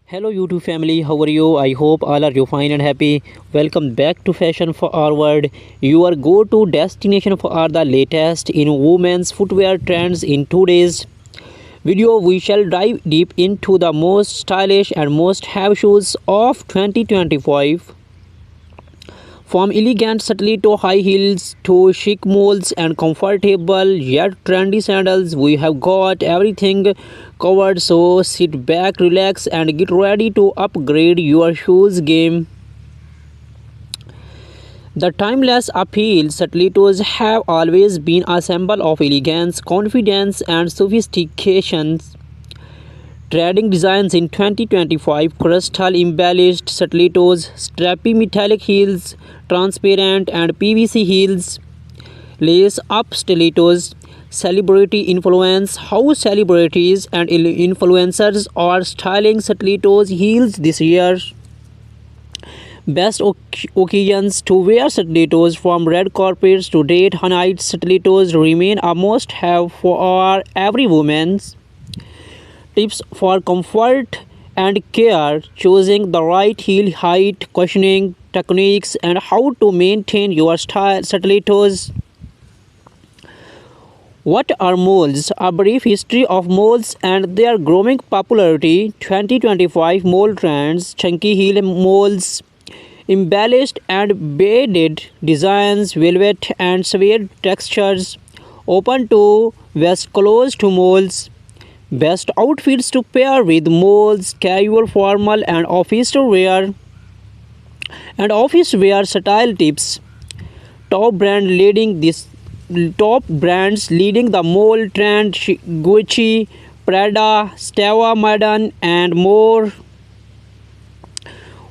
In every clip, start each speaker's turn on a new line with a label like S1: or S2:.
S1: Hello YouTube family, how are you? I hope all are you fine and happy. Welcome back to Fashion Forward, your go-to destination for all the latest in women's footwear trends. In today's video, we shall dive deep into the most stylish and most have shoes of 2025. From elegant stiletto high heels to chic molds and comfortable yet trendy sandals, we have got everything covered. So sit back, relax, and get ready to upgrade your shoes game. The timeless appeal stilettos have always been a symbol of elegance, confidence, and sophistication. Trading designs in 2025: crystal embellished stilettos, strappy metallic heels, transparent and PVC heels, lace up stilettos. Celebrity influence: how celebrities and influencers are styling stilettos heels this year. Best occasions to wear stilettos: from red carpets to date nights, stilettos remain a must have for every woman. Tips for comfort and care: choosing the right heel height, cushioning techniques, and how to maintain your stilettos. What are molds? A brief history of molds and their growing popularity. 2025 mold trends: chunky heel molds, embellished and beaded designs, velvet and suede textures, open to vest, closed to molds. Best outfits to pair with molds: casual, formal, and office wear. And office wear style tips: top brand leading this top brands leading the mold trend: Gucci, Prada, Stella Madden, and more.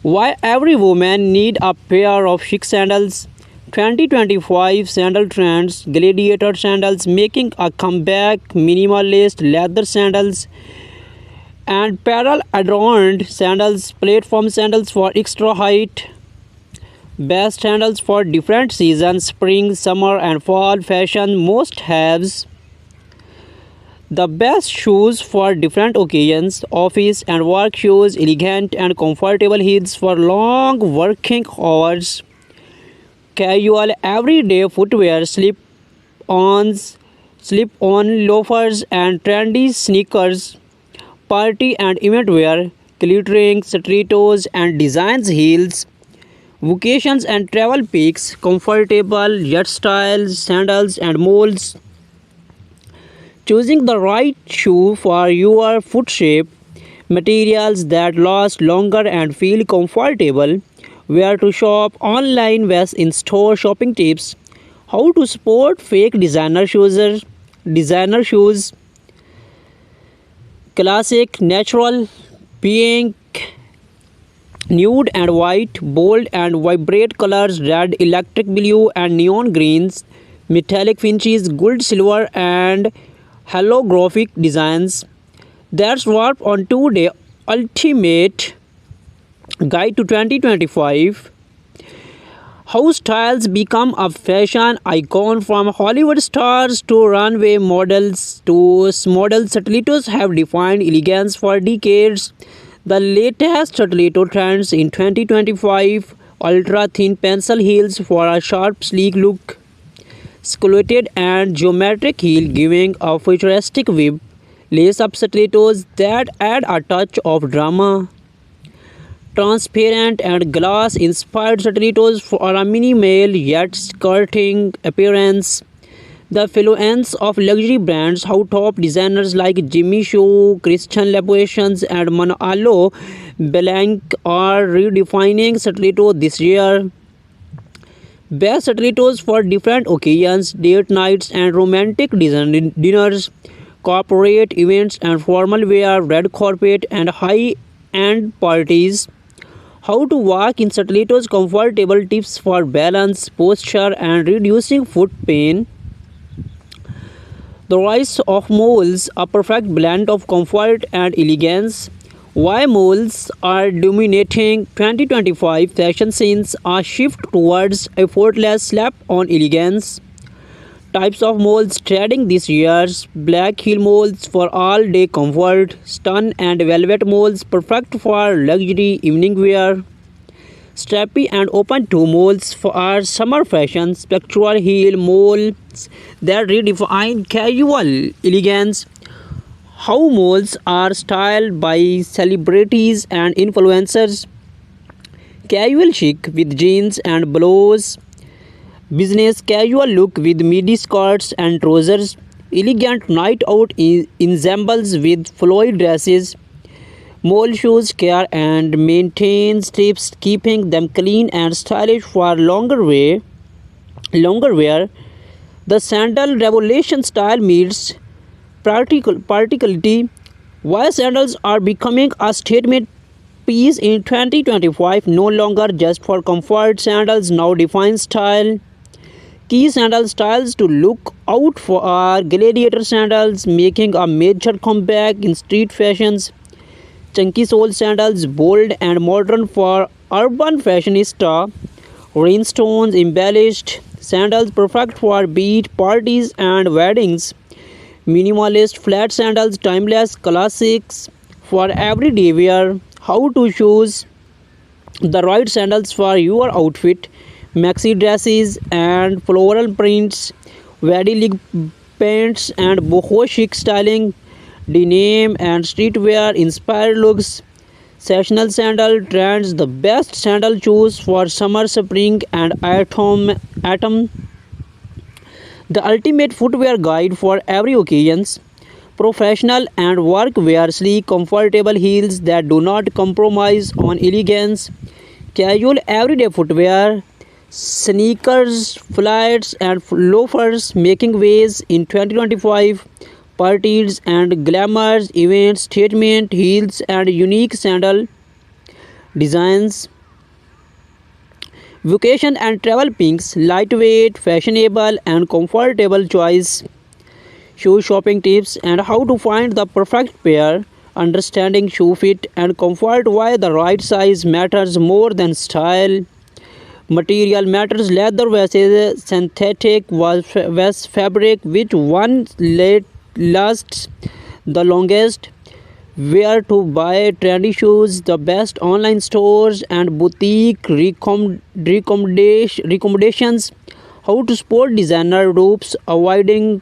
S1: Why every woman need a pair of chic sandals? 2025 sandal trends: gladiator sandals making a comeback, minimalist leather sandals, and pearl adorned sandals, platform sandals for extra height. Best sandals for different seasons: spring, summer, and fall fashion must haves. The best shoes for different occasions: office and work shoes, elegant and comfortable heels for long working hours. Casual everyday footwear: slip-on loafers and trendy sneakers. Party and event wear: glittering stilettos and designs heels. Vacations and travel picks: comfortable yet stylish sandals and molds. Choosing the right shoe for your foot shape, materials that last longer and feel comfortable. Where to shop: online vs in-store shopping tips. How to spot fake designer shoes. Classic, natural, pink, nude and white, bold and vibrant colors: red, electric blue, and neon greens. Metallic finishes: gold, silver, and holographic designs. That's what on today ultimate guide to 2025. How styles become a fashion icon: from Hollywood stars to runway models to model stilettos have defined elegance for decades. The latest stiletto trends in 2025: ultra thin pencil heels for a sharp sleek look, sculpted and geometric heel giving a futuristic whip, lace up stilettos that add a touch of drama, transparent and glass inspired stilettos for a minimal yet skirting appearance. The influence of luxury brands: how top designers like Jimmy Choo, Christian Louboutin, and Manolo Blahnik are redefining stiletto this year. Best stilettos for different occasions: date nights and romantic dinners, corporate events and formal wear, red carpet and high-end parties. How to walk in stilettos: comfortable tips for balance, posture, and reducing foot pain. The rise of moles: a perfect blend of comfort and elegance. Why moles are dominating 2025 fashion scenes: a shift towards effortless slap-on elegance. Types of moles trending this year's black heel moles for all day comfort, stun and velvet moles perfect for luxury evening wear, strappy and open toe moles for our summer fashion, spectral heel moles that redefine casual elegance. How moles are styled by celebrities and influencers, casual chic with jeans and blouse, business casual look with midi skirts and trousers, elegant night out ensembles with flowy dresses. Mole shoes care and maintains tips, keeping them clean and stylish for longer wear. The sandal revolution style meets practicality. Why sandals are becoming a statement piece in 2025, no longer just for comfort. Sandals now define style. Key sandal styles to look out for are gladiator sandals, making a major comeback in street fashions. Chunky sole sandals, bold and modern for urban fashionista. Rhinestones embellished sandals, perfect for beach parties and weddings. Minimalist flat sandals, timeless classics for everyday wear. How to choose the right sandals for your outfit. Maxi dresses and floral prints, very leg pants and boho chic styling, denim and streetwear inspired looks. Sessional sandal trends, the best sandal shoes for summer, spring, and autumn. The ultimate footwear guide for every occasions. Professional and work wear, sleek, comfortable heels that do not compromise on elegance. Casual everyday footwear, sneakers, flats, and loafers making waves in 2025. Parties and glamours events, statement heels, and unique sandal designs. Vacation and travel pinks, lightweight, fashionable, and comfortable choice. Shoe shopping tips and how to find the perfect pair. Understanding shoe fit and comfort, why the right size matters more than style. Material matters, leather versus synthetic was fabric, which one lasts the longest. Where to buy trendy shoes, the best online stores and boutique recommendations. How to sport designer ropes, avoiding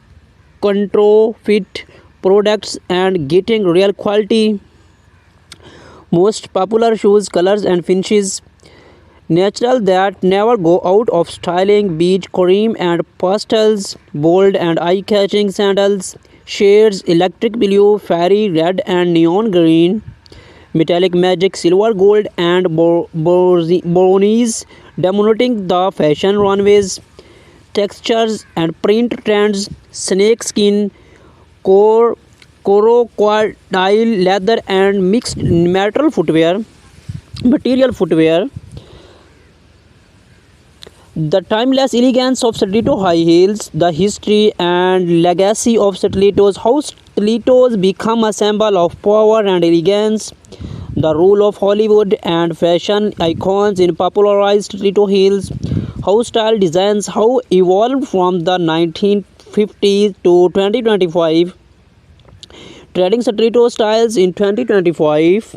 S1: counterfeit products and getting real quality. Most popular shoes, colors and finishes. Natural that never go out of styling, beach cream and pastels, bold and eye-catching sandals, shades electric blue, fairy red and neon green, metallic magic silver gold and brownies, dominating the fashion runways. Textures and print trends, snake skin, crocodile leather and mixed material footwear. The timeless elegance of stiletto high heels, the history and legacy of stilettos, how stilettos become a symbol of power and elegance, the role of Hollywood and fashion icons in popularized stiletto heels, how style designs how evolved from the 1950s to 2025, trading stiletto styles in 2025.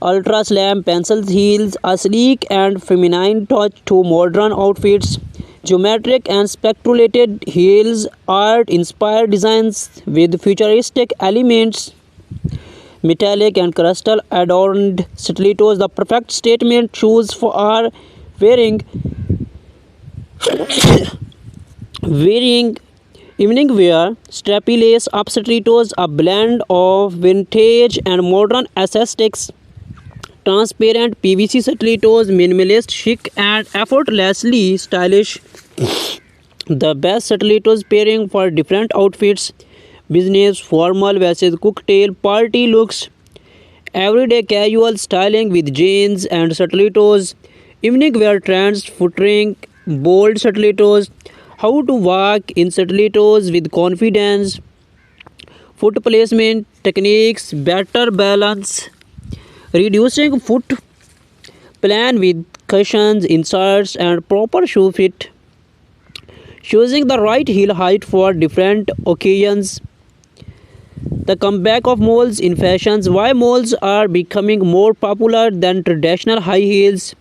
S1: Ultra slam pencil heels, a sleek and feminine touch to modern outfits. Geometric and speculated heels, art inspired designs with futuristic elements. Metallic and crystal adorned stilettos, the perfect statement shoes for our wearing wearing evening wear. Strappy lace up stilettos, a blend of vintage and modern aesthetics. Transparent PVC stilettos, minimalist, chic, and effortlessly stylish. The best stilettos pairing for different outfits. Business, formal versus cocktail party looks. Everyday casual styling with jeans and stilettos. Evening wear trends, featuring bold stilettos. How to walk in stilettos with confidence. Foot placement techniques, better balance. Reducing foot plan with cushions, inserts, and proper shoe fit. choosing the right heel height for different occasions. The comeback of moles in fashions. Why moles are becoming more popular than traditional high heels.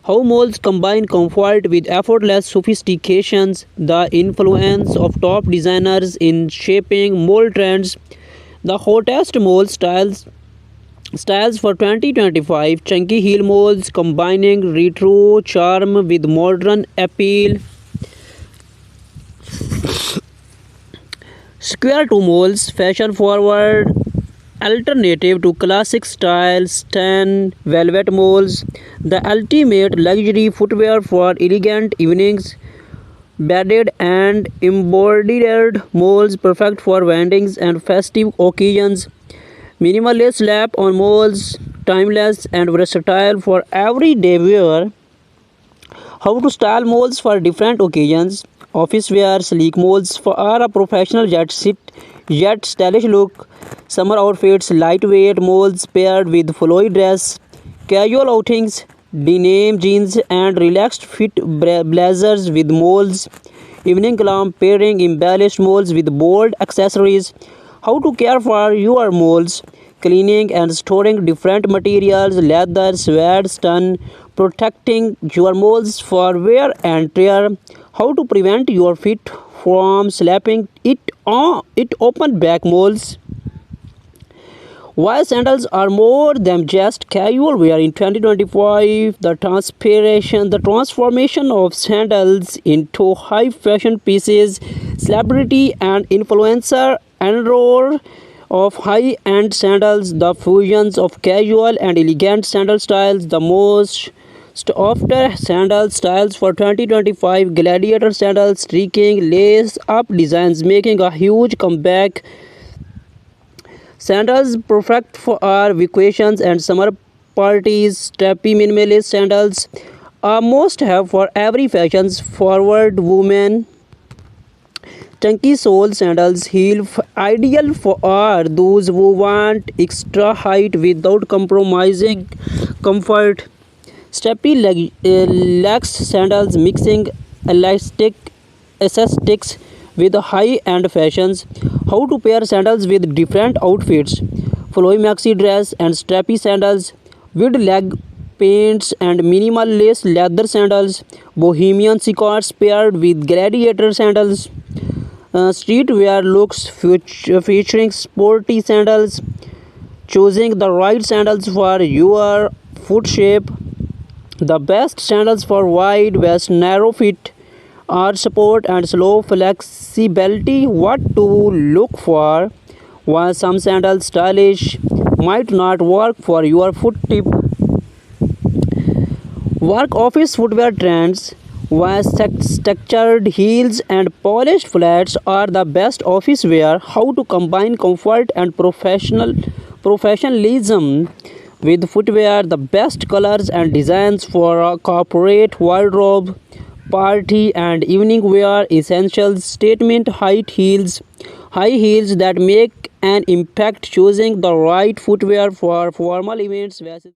S1: How moles combine comfort with effortless sophistications. The influence of top designers in shaping mole trends. The hottest mole styles for 2025. Chunky heel moles combining retro charm with modern appeal. Square toe moles, fashion forward alternative to classic styles. 10 velvet moles, the ultimate luxury footwear for elegant evenings. Beaded and embroidered moles, perfect for weddings and festive occasions. Minimalist slap on moles, timeless and versatile for everyday wear. How to style moles for different occasions. Office wear, sleek moles for a professional yet stylish look. Summer outfits, lightweight moles paired with flowy dress. Casual outings, denim jeans and relaxed fit blazers with moles. Evening glam pairing embellished moles with bold accessories. How to care for your moles. Cleaning and storing different materials, leather, suede, stun, protecting your moles for wear and tear. How to prevent your feet from slapping it open back moles. Why sandals are more than just casual wear in 2025. The transformation of sandals into high fashion pieces. Celebrity and influencer enroll of high-end sandals. The fusions of casual and elegant sandal styles. The most after sandal styles for 2025. Gladiator sandals, streaking lace up designs making a huge comeback. Sandals perfect for our vacations and summer parties. Strappy minimalist sandals are must have for every fashions forward woman. Chunky sole sandals ideal for are those who want extra height without compromising comfort. Strappy legs sandals mixing elastic aesthetics with high-end fashions. How to pair sandals with different outfits. Flowy maxi dress and strappy sandals. With leg paints and minimal lace leather sandals. Bohemian scarves paired with gladiator sandals. Streetwear looks featuring sporty sandals. Choosing the right sandals for your foot shape. The best sandals for wide waist, narrow fit, arch support and slow flexibility. What to look for. While some sandals stylish might not work for your foot tip. Work office footwear trends. While structured heels and polished flats are the best office wear. How to combine comfort and professionalism with footwear. The best colors and designs for a corporate wardrobe, party and evening wear. Essentials statement high heels that make an impact. Choosing the right footwear for formal events.